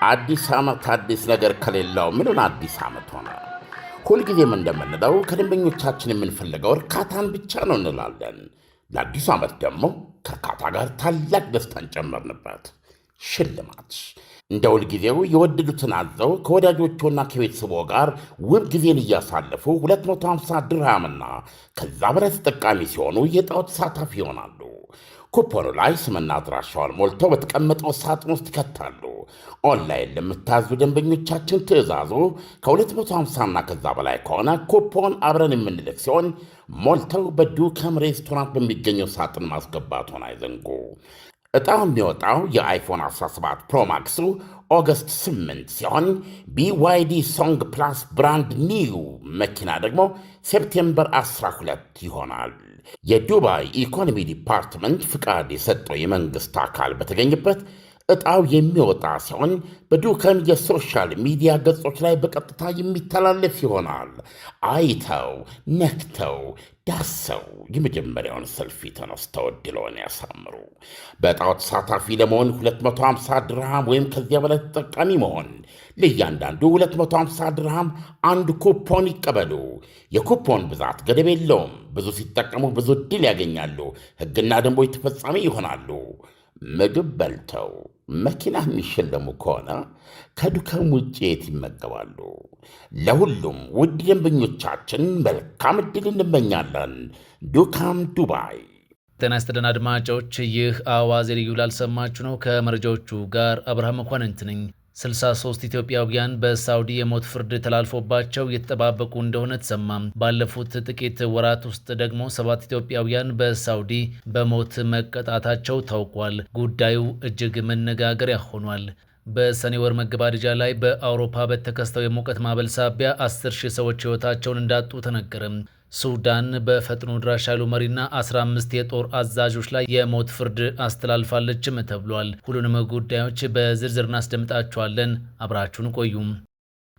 አዲስ ዓመት አዲስ ነገር ከሌለው ምኑን አዲስ ዓመት ሆነ? ሁልጊዜም እንደምንለው ከደንበኞቻችን የምንፈልገው እርካታን ብቻ ነው እንላለን። ለአዲሱ ዓመት ደግሞ ከእርካታ ጋር ታላቅ ደስታን ጨመርንበት። ሽልማት እንደ ሁልጊዜው የወደዱትን አዘው ከወዳጆቹና ከቤተሰቦ ጋር ውብ ጊዜን እያሳለፉ 250 ድርሃምና ከዛ በላይ ተጠቃሚ ሲሆኑ የዕጣው ተሳታፊ ይሆናሉ። ኩፖኑ ላይ ስምና አድራሻውን ሞልተው በተቀመጠው ሳጥን ውስጥ ይከታሉ። ኦንላይን ለምታዙ ደንበኞቻችን ትዕዛዙ ከ250ና ከዛ በላይ ከሆነ ኩፖን አብረን የምንልክ ሲሆን ሞልተው በዱከም ሬስቶራንት በሚገኘው ሳጥን ማስገባቱን አይዘንጉ። ዕጣው የሚወጣው የአይፎን 17 ፕሮማክሱ ኦገስት 8 ሲሆን BYD ሶንግ ፕላስ ብራንድ ኒው መኪና ደግሞ ሴፕቴምበር 12 ይሆናል። የዱባይ ኢኮኖሚ ዲፓርትመንት ፍቃድ የሰጠው የመንግሥት አካል በተገኘበት ዕጣው የሚወጣ ሲሆን በዱከም የሶሻል ሚዲያ ገጾች ላይ በቀጥታ የሚተላለፍ ይሆናል። አይተው ነክተው ዳሰው የመጀመሪያውን ሰልፊ ተነስተው ዕድልዎን ያሳምሩ። በዕጣው ተሳታፊ ለመሆን 250 ድርሃም ወይም ከዚያ በላይ ተጠቃሚ መሆን፣ ለእያንዳንዱ 250 ድርሃም አንድ ኩፖን ይቀበሉ። የኩፖን ብዛት ገደብ የለውም። ብዙ ሲጠቀሙ ብዙ ዕድል ያገኛሉ። ሕግና ደንቦች ተፈጻሚ ይሆናሉ። ምግብ በልተው መኪና የሚሸለሙ ከሆነ ከዱከም ውጭ የት ይመገባሉ? ለሁሉም ውድ ደንበኞቻችን መልካም ዕድል እንመኛለን። ዱካም ዱባይ። ጤና ይስጥልን አድማጮች፣ ይህ አዋዜ ልዩ ላልሰማችሁ ነው። ከመረጃዎቹ ጋር አብርሃም መኳንንት ነኝ። 63 ኢትዮጵያውያን በሳውዲ የሞት ፍርድ ተላልፎባቸው እየተጠባበቁ እንደሆነ ተሰማ። ባለፉት ጥቂት ወራት ውስጥ ደግሞ 7 ኢትዮጵያውያን በሳውዲ በሞት መቀጣታቸው ታውቋል። ጉዳዩ እጅግ መነጋገሪያ ሆኗል። በሰኔ ወር መገባደጃ ላይ በአውሮፓ በተከሰተው የሙቀት ማዕበል ሳቢያ 10,000 ሰዎች ሕይወታቸውን እንዳጡ ተነገረ። ሱዳን በፈጥኖ ድራሽ ኃይሉ መሪና 15 የጦር አዛዦች ላይ የሞት ፍርድ አስተላልፋለችም ተብሏል። ሁሉንም ጉዳዮች በዝርዝር እናስደምጣችኋለን። አብራችሁን ቆዩም።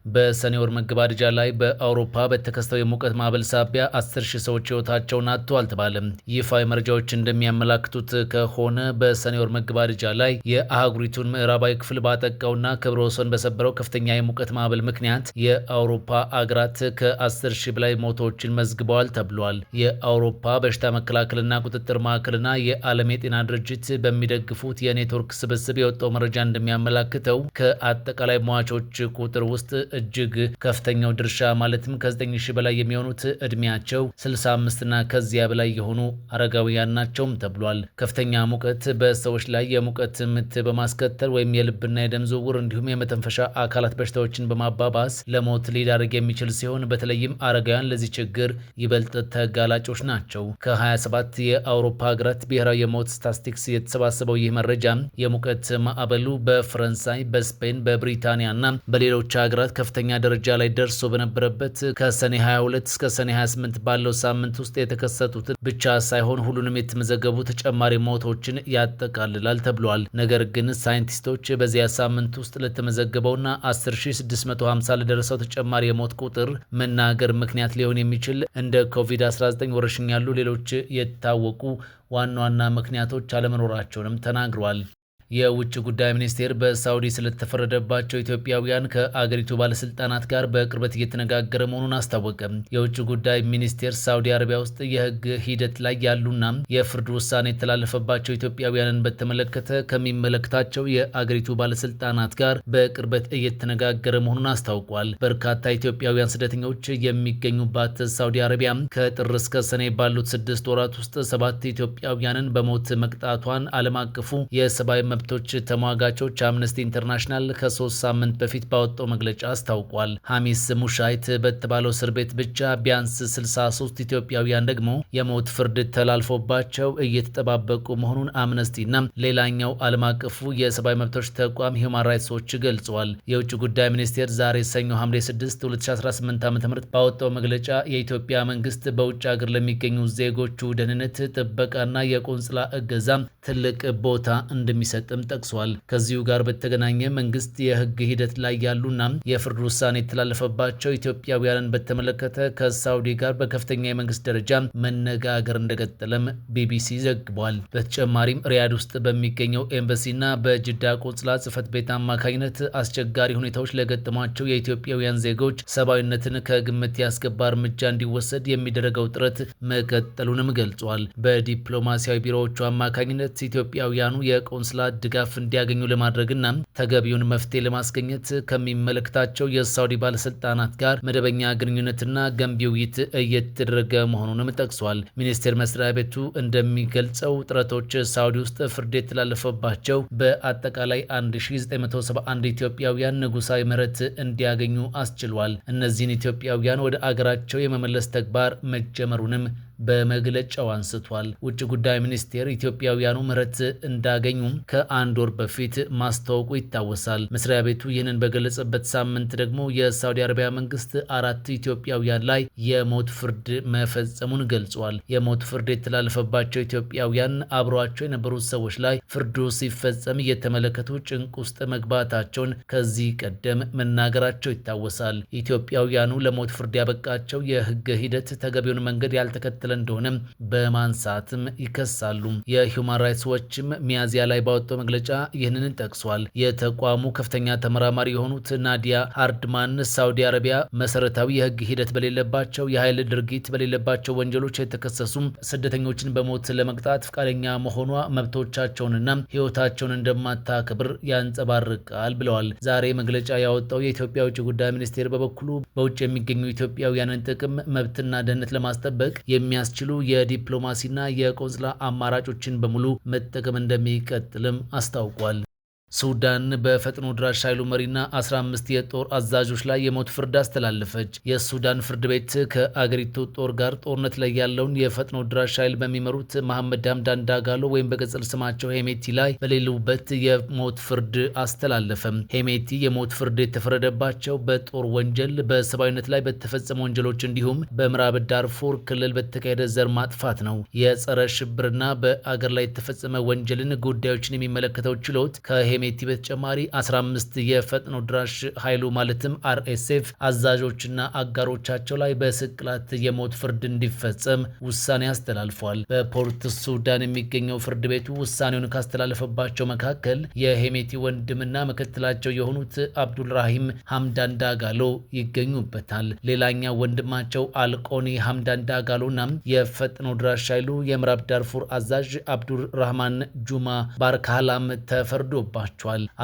በሰኔ ወር መገባደጃ ላይ በአውሮፓ በተከሰተው የሙቀት ማዕበል ሳቢያ 10,000 ሰዎች ሕይወታቸውን አጥተው አልተባለም። ይፋዊ መረጃዎች እንደሚያመላክቱት ከሆነ በሰኔ ወር መገባደጃ ላይ የአህጉሪቱን ምዕራባዊ ክፍል ባጠቃውና ክብረ ወሰን በሰበረው ከፍተኛ የሙቀት ማዕበል ምክንያት የአውሮፓ አገራት ከ10,000 በላይ ሞቶችን መዝግበዋል ተብሏል። የአውሮፓ በሽታ መከላከልና ቁጥጥር ማዕከልና የዓለም የጤና ድርጅት በሚደግፉት የኔትወርክ ስብስብ የወጣው መረጃ እንደሚያመላክተው ከአጠቃላይ ሟቾች ቁጥር ውስጥ እጅግ ከፍተኛው ድርሻ ማለትም ከ9,000 በላይ የሚሆኑት ዕድሜያቸው 65 እና ከዚያ በላይ የሆኑ አረጋውያን ናቸውም ተብሏል። ከፍተኛ ሙቀት በሰዎች ላይ የሙቀት ምት በማስከተል ወይም የልብና የደም ዝውውር እንዲሁም የመተንፈሻ አካላት በሽታዎችን በማባባስ ለሞት ሊዳርግ የሚችል ሲሆን በተለይም አረጋውያን ለዚህ ችግር ይበልጥ ተጋላጮች ናቸው። ከ27 የአውሮፓ ሀገራት ብሔራዊ የሞት ስታቲስቲክስ የተሰባሰበው ይህ መረጃ የሙቀት ማዕበሉ በፈረንሳይ፣ በስፔን፣ በብሪታንያ እና በሌሎች ሀገራት ከፍተኛ ደረጃ ላይ ደርሶ በነበረበት ከሰኔ 22 እስከ ሰኔ 28 ባለው ሳምንት ውስጥ የተከሰቱትን ብቻ ሳይሆን ሁሉንም የተመዘገቡ ተጨማሪ ሞቶችን ያጠቃልላል ተብሏል። ነገር ግን ሳይንቲስቶች በዚያ ሳምንት ውስጥ ለተመዘገበውና 10,650 ለደረሰው ተጨማሪ የሞት ቁጥር መናገር ምክንያት ሊሆን የሚችል እንደ ኮቪድ-19 ወረርሽኝ ያሉ ሌሎች የታወቁ ዋና ዋና ምክንያቶች አለመኖራቸውንም ተናግረዋል። የውጭ ጉዳይ ሚኒስቴር በሳውዲ ስለተፈረደባቸው ኢትዮጵያውያን ከአገሪቱ ባለስልጣናት ጋር በቅርበት እየተነጋገረ መሆኑን አስታወቀ። የውጭ ጉዳይ ሚኒስቴር ሳውዲ አረቢያ ውስጥ የሕግ ሂደት ላይ ያሉና የፍርድ ውሳኔ የተላለፈባቸው ኢትዮጵያውያንን በተመለከተ ከሚመለከታቸው የአገሪቱ ባለስልጣናት ጋር በቅርበት እየተነጋገረ መሆኑን አስታውቋል። በርካታ ኢትዮጵያውያን ስደተኞች የሚገኙባት ሳውዲ አረቢያ ከጥር እስከ ሰኔ ባሉት 6 ወራት ውስጥ 7 ኢትዮጵያውያንን በሞት መቅጣቷን ዓለም አቀፉ የሰብአዊ መብቶች ተሟጋቾች አምነስቲ ኢንተርናሽናል ከ3 ሳምንት በፊት ባወጣው መግለጫ አስታውቋል። ሐሚስ ሙሻይት በተባለው እስር ቤት ብቻ ቢያንስ 63 ኢትዮጵያውያን ደግሞ የሞት ፍርድ ተላልፎባቸው እየተጠባበቁ መሆኑን አምነስቲና ሌላኛው ዓለም አቀፉ የሰብአዊ መብቶች ተቋም ሂውማን ራይትስ ዎች ገልጸዋል። የውጭ ጉዳይ ሚኒስቴር ዛሬ ሰኞ ሐምሌ 6 2018 ዓ.ም ባወጣው መግለጫ የኢትዮጵያ መንግስት በውጭ ሀገር ለሚገኙ ዜጎቹ ደህንነት ጥበቃና የቆንጽላ እገዛ ትልቅ ቦታ እንደሚሰጥ እንደሰጠም ጠቅሷል። ከዚሁ ጋር በተገናኘ መንግስት የህግ ሂደት ላይ ያሉና የፍርድ ውሳኔ የተላለፈባቸው ኢትዮጵያውያንን በተመለከተ ከሳውዲ ጋር በከፍተኛ የመንግስት ደረጃ መነጋገር እንደቀጠለም ቢቢሲ ዘግቧል። በተጨማሪም ሪያድ ውስጥ በሚገኘው ኤምባሲና በጅዳ ቆንስላ ጽህፈት ቤት አማካኝነት አስቸጋሪ ሁኔታዎች ለገጠሟቸው የኢትዮጵያውያን ዜጎች ሰብአዊነትን ከግምት ያስገባ እርምጃ እንዲወሰድ የሚደረገው ጥረት መቀጠሉንም ገልጿል። በዲፕሎማሲያዊ ቢሮዎቹ አማካኝነት ኢትዮጵያውያኑ የቆንስላ ድጋፍ እንዲያገኙ ለማድረግና ተገቢውን መፍትሄ ለማስገኘት ከሚመለከታቸው የሳውዲ ባለስልጣናት ጋር መደበኛ ግንኙነትና ገንቢ ውይይት እየተደረገ መሆኑንም ጠቅሷል። ሚኒስቴር መስሪያ ቤቱ እንደሚገልጸው ጥረቶች ሳውዲ ውስጥ ፍርድ የተላለፈባቸው በአጠቃላይ 1971 ኢትዮጵያውያን ንጉሳዊ ምህረት እንዲያገኙ አስችሏል። እነዚህን ኢትዮጵያውያን ወደ አገራቸው የመመለስ ተግባር መጀመሩንም በመግለጫው አንስቷል። ውጭ ጉዳይ ሚኒስቴር ኢትዮጵያውያኑ ምህረት እንዳገኙ ከአንድ ወር በፊት ማስታወቁ ይታወሳል። መስሪያ ቤቱ ይህንን በገለጸበት ሳምንት ደግሞ የሳውዲ አረቢያ መንግስት 4 ኢትዮጵያውያን ላይ የሞት ፍርድ መፈጸሙን ገልጿል። የሞት ፍርድ የተላለፈባቸው ኢትዮጵያውያን አብሯቸው የነበሩት ሰዎች ላይ ፍርዱ ሲፈጸም እየተመለከቱ ጭንቅ ውስጥ መግባታቸውን ከዚህ ቀደም መናገራቸው ይታወሳል። ኢትዮጵያውያኑ ለሞት ፍርድ ያበቃቸው የህግ ሂደት ተገቢውን መንገድ ያልተከተለ እንደሆነ በማንሳትም ይከሳሉ። የሂውማን ራይትስ ዎችም ሚያዚያ ላይ ባወጣው መግለጫ ይህንን ጠቅሷል። የተቋሙ ከፍተኛ ተመራማሪ የሆኑት ናዲያ ሃርድማን ሳውዲ አረቢያ መሰረታዊ የህግ ሂደት በሌለባቸው የኃይል ድርጊት በሌለባቸው ወንጀሎች የተከሰሱ ስደተኞችን በሞት ለመቅጣት ፈቃደኛ መሆኗ መብቶቻቸውንና ህይወታቸውን እንደማታከብር ያንጸባርቃል ብለዋል። ዛሬ መግለጫ ያወጣው የኢትዮጵያ ውጭ ጉዳይ ሚኒስቴር በበኩሉ በውጭ የሚገኙ ኢትዮጵያውያንን ጥቅም መብትና ደህንነት ለማስጠበቅ የሚያስችሉ የዲፕሎማሲና የቆንስላ አማራጮችን በሙሉ መጠቀም እንደሚቀጥልም አስታውቋል። ሱዳን በፈጥኖ ድራሽ ኃይሉ መሪና 15 የጦር አዛዦች ላይ የሞት ፍርድ አስተላለፈች። የሱዳን ፍርድ ቤት ከአገሪቱ ጦር ጋር ጦርነት ላይ ያለውን የፈጥኖ ድራሽ ኃይል በሚመሩት መሐመድ ሐምዳን ዳጋሎ ወይም በቅጽል ስማቸው ሄሜቲ ላይ በሌሉበት የሞት ፍርድ አስተላለፈም። ሄሜቲ የሞት ፍርድ የተፈረደባቸው በጦር ወንጀል፣ በሰብአዊነት ላይ በተፈጸሙ ወንጀሎች እንዲሁም በምዕራብ ዳርፉር ክልል በተካሄደ ዘር ማጥፋት ነው። የጸረ ሽብርና በአገር ላይ የተፈጸመ ወንጀልን ጉዳዮችን የሚመለከተው ችሎት ሄሜቲ በተጨማሪ 15 የፈጥኖ ድራሽ ኃይሉ ማለትም አርኤስኤፍ አዛዦችና አጋሮቻቸው ላይ በስቅላት የሞት ፍርድ እንዲፈጸም ውሳኔ አስተላልፏል። በፖርት ሱዳን የሚገኘው ፍርድ ቤቱ ውሳኔውን ካስተላለፈባቸው መካከል የሄሜቲ ወንድምና ምክትላቸው የሆኑት አብዱልራሂም ሐምዳን ዳጋሎ ይገኙበታል። ሌላኛው ወንድማቸው አልቆኒ ሐምዳን ዳጋሎና የፈጥኖ ድራሽ ኃይሉ የምዕራብ ዳርፉር አዛዥ አብዱራህማን ጁማ ባርካላም ተፈርዶባቸዋል።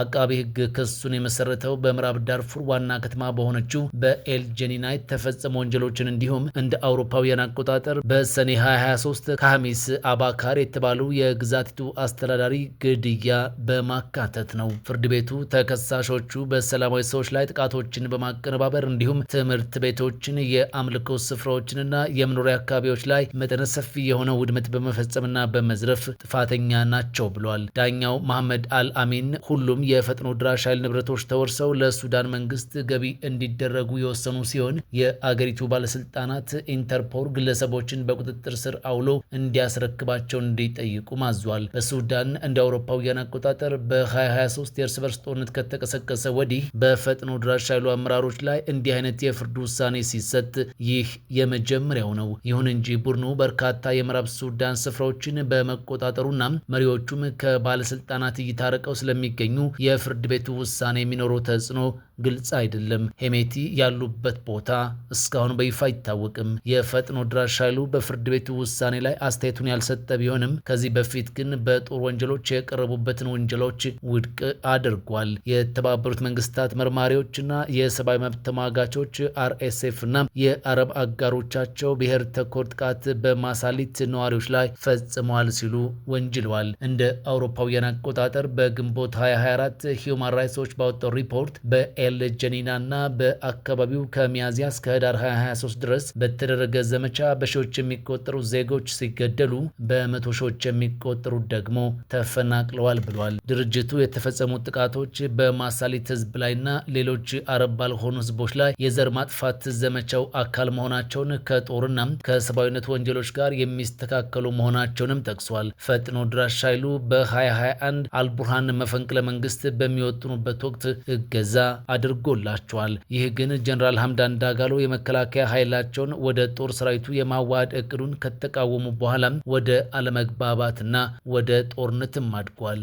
አቃቤ ሕግ ክሱን የመሰረተው በምዕራብ ዳርፉር ዋና ከተማ በሆነችው በኤል ጀኒና የተፈጸሙ ወንጀሎችን እንዲሁም እንደ አውሮፓውያን አቆጣጠር በሰኔ 2023 ከሐሚስ አባካር የተባሉ የግዛቲቱ አስተዳዳሪ ግድያ በማካተት ነው። ፍርድ ቤቱ ተከሳሾቹ በሰላማዊ ሰዎች ላይ ጥቃቶችን በማቀነባበር እንዲሁም ትምህርት ቤቶችን፣ የአምልኮ ስፍራዎችንና የመኖሪያ አካባቢዎች ላይ መጠነ ሰፊ የሆነ ውድመት በመፈጸምና በመዝረፍ ጥፋተኛ ናቸው ብሏል። ዳኛው መሐመድ አልአሚን ሁሉም የፈጥኖ ድራሽ ኃይል ንብረቶች ተወርሰው ለሱዳን መንግስት ገቢ እንዲደረጉ የወሰኑ ሲሆን የአገሪቱ ባለስልጣናት ኢንተርፖል ግለሰቦችን በቁጥጥር ስር አውሎ እንዲያስረክባቸው እንዲጠይቁ ማዟል። በሱዳን እንደ አውሮፓውያን አቆጣጠር በ2023 የእርስ በርስ ጦርነት ከተቀሰቀሰ ወዲህ በፈጥኖ ድራሽ ኃይሉ አመራሮች ላይ እንዲህ አይነት የፍርድ ውሳኔ ሲሰጥ ይህ የመጀመሪያው ነው። ይሁን እንጂ ቡድኑ በርካታ የምዕራብ ሱዳን ስፍራዎችን በመቆጣጠሩና መሪዎቹም ከባለስልጣናት እይታ ርቀው ስለሚገኙ የፍርድ ቤቱ ውሳኔ የሚኖረው ተጽዕኖ ግልጽ አይደለም። ሄሜቲ ያሉበት ቦታ እስካሁን በይፋ አይታወቅም። የፈጥኖ ድራሽ ኃይሉ በፍርድ ቤቱ ውሳኔ ላይ አስተያየቱን ያልሰጠ ቢሆንም ከዚህ በፊት ግን በጦር ወንጀሎች የቀረቡበትን ወንጀሎች ውድቅ አድርጓል። የተባበሩት መንግስታት መርማሪዎችና የሰብአዊ መብት ተሟጋቾች አርኤስኤፍ እና የአረብ አጋሮቻቸው ብሔር ተኮር ጥቃት በማሳሊት ነዋሪዎች ላይ ፈጽመዋል ሲሉ ወንጅለዋል። እንደ አውሮፓውያን አቆጣጠር በግንቦት ግንቦት 2024 ሂውማን ራይትስ ዎች ባወጣው ሪፖርት በኤል ጀኒና እና በአካባቢው ከሚያዝያ እስከ ህዳር 2023 ድረስ በተደረገ ዘመቻ በሺዎች የሚቆጠሩ ዜጎች ሲገደሉ በመቶ ሺዎች የሚቆጠሩ ደግሞ ተፈናቅለዋል ብሏል። ድርጅቱ የተፈጸሙት ጥቃቶች በማሳሊት ህዝብ ላይና ሌሎች አረብ ባልሆኑ ህዝቦች ላይ የዘር ማጥፋት ዘመቻው አካል መሆናቸውን ከጦርና ከሰብአዊነት ወንጀሎች ጋር የሚስተካከሉ መሆናቸውንም ጠቅሷል። ፈጥኖ ድራሽ ኃይሉ በ2021 አልቡርሃን መፈንቅለ መንግስት በሚወጥኑበት ወቅት እገዛ አድርጎላቸዋል። ይህ ግን ጀነራል ሐምዳን ዳጋሎ የመከላከያ ኃይላቸውን ወደ ጦር ሰራዊቱ የማዋሃድ እቅዱን ከተቃወሙ በኋላ ወደ አለመግባባትና ወደ ጦርነትም አድጓል።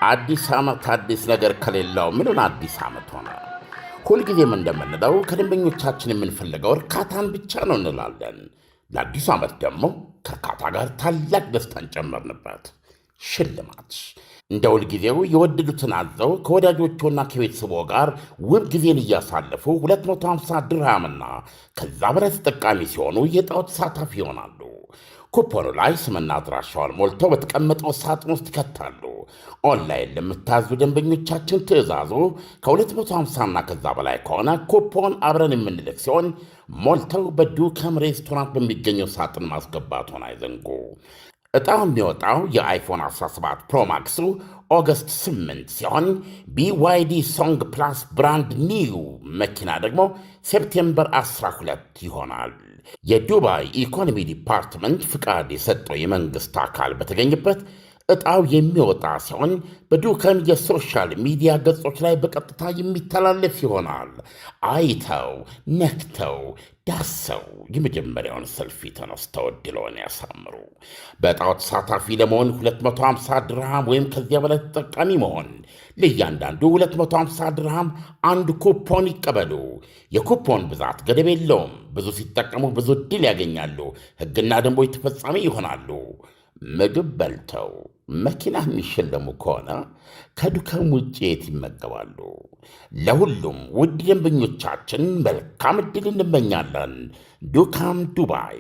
አዲስ ዓመት አዲስ ነገር ከሌለው ምኑን አዲስ ዓመት ሆነ? ሁልጊዜም እንደምንለው ከደንበኞቻችን የምንፈልገው እርካታን ብቻ ነው እንላለን። ለአዲሱ ዓመት ደግሞ ከእርካታ ጋር ታላቅ ደስታን ጨመርንበት። ሽልማት እንደ ሁልጊዜው የወደዱትን አዘው ከወዳጆቹና ከቤተሰቦ ጋር ውብ ጊዜን እያሳለፉ 250 ድርሃምና ከዛ በላይ ተጠቃሚ ሲሆኑ የዕጣው ተሳታፊ ይሆናሉ። ኩፖኑ ላይ ስምና አድራሻውን ሞልተው በተቀመጠው ሳጥን ውስጥ ይከታሉ። ኦንላይን ለምታዙ ደንበኞቻችን ትዕዛዙ ከ250ና ከዛ በላይ ከሆነ ኩፖን አብረን የምንልክ ሲሆን ሞልተው በዱከም ሬስቶራንት በሚገኘው ሳጥን ማስገባቱን አይዘንጉ። ዕጣው የሚወጣው የአይፎን 17 ፕሮማክሱ ኦገስት 8 ሲሆን BYD ሶንግ ፕላስ ብራንድ ኒው መኪና ደግሞ ሴፕቴምበር 12 ይሆናል። የዱባይ ኢኮኖሚ ዲፓርትመንት ፍቃድ የሰጠው የመንግሥት አካል በተገኘበት ዕጣው የሚወጣ ሲሆን በዱከም የሶሻል ሚዲያ ገጾች ላይ በቀጥታ የሚተላለፍ ይሆናል። አይተው ነክተው ዳሰው የመጀመሪያውን ሰልፊ ተነስተው ዕድልዎን ያሳምሩ። በዕጣው ተሳታፊ ለመሆን 250 ድርሃም ወይም ከዚያ በላይ ተጠቃሚ መሆን፣ ለእያንዳንዱ 250 ድርሃም አንድ ኩፖን ይቀበሉ። የኩፖን ብዛት ገደብ የለውም። ብዙ ሲጠቀሙ ብዙ ዕድል ያገኛሉ። ሕግና ደንቦች ተፈጻሚ ይሆናሉ። ምግብ በልተው መኪና የሚሸለሙ ከሆነ ከዱከም ውጭ የት ይመገባሉ? ለሁሉም ውድ ደንበኞቻችን መልካም ዕድል እንመኛለን። ዱካም ዱባይ